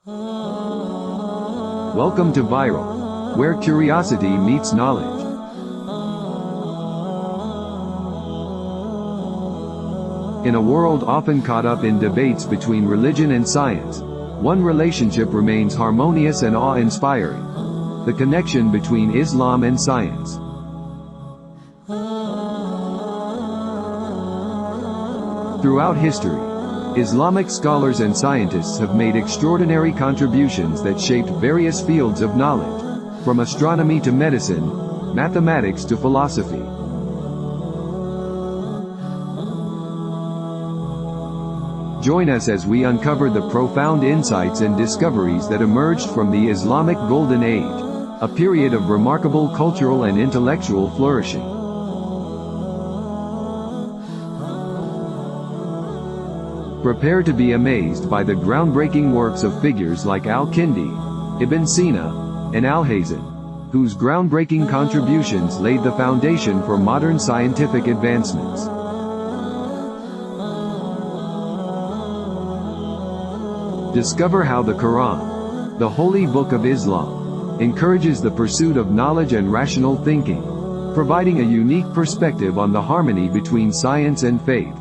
Welcome to Viral, where curiosity meets knowledge. In a world often caught up in debates between religion and science, one relationship remains harmonious and awe-inspiring: the connection between Islam and science. Throughout history, Islamic scholars and scientists have made extraordinary contributions that shaped various fields of knowledge, from astronomy to medicine, mathematics to philosophy. Join us as we uncover the profound insights and discoveries that emerged from the Islamic Golden Age, a period of remarkable cultural and intellectual flourishing. Prepare to be amazed by the groundbreaking works of figures like Al-Kindi, Ibn Sina, and Alhazen, whose groundbreaking contributions laid the foundation for modern scientific advancements. Discover how the Quran, the holy book of Islam, encourages the pursuit of knowledge and rational thinking, providing a unique perspective on the harmony between science and faith.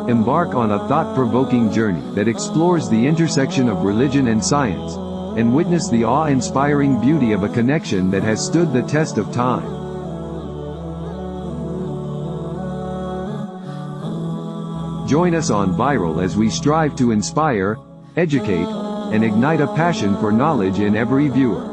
Embark on a thought-provoking journey that explores the intersection of religion and science, and witness the awe-inspiring beauty of a connection that has stood the test of time. Join us on Viral as we strive to inspire, educate, and ignite a passion for knowledge in every viewer.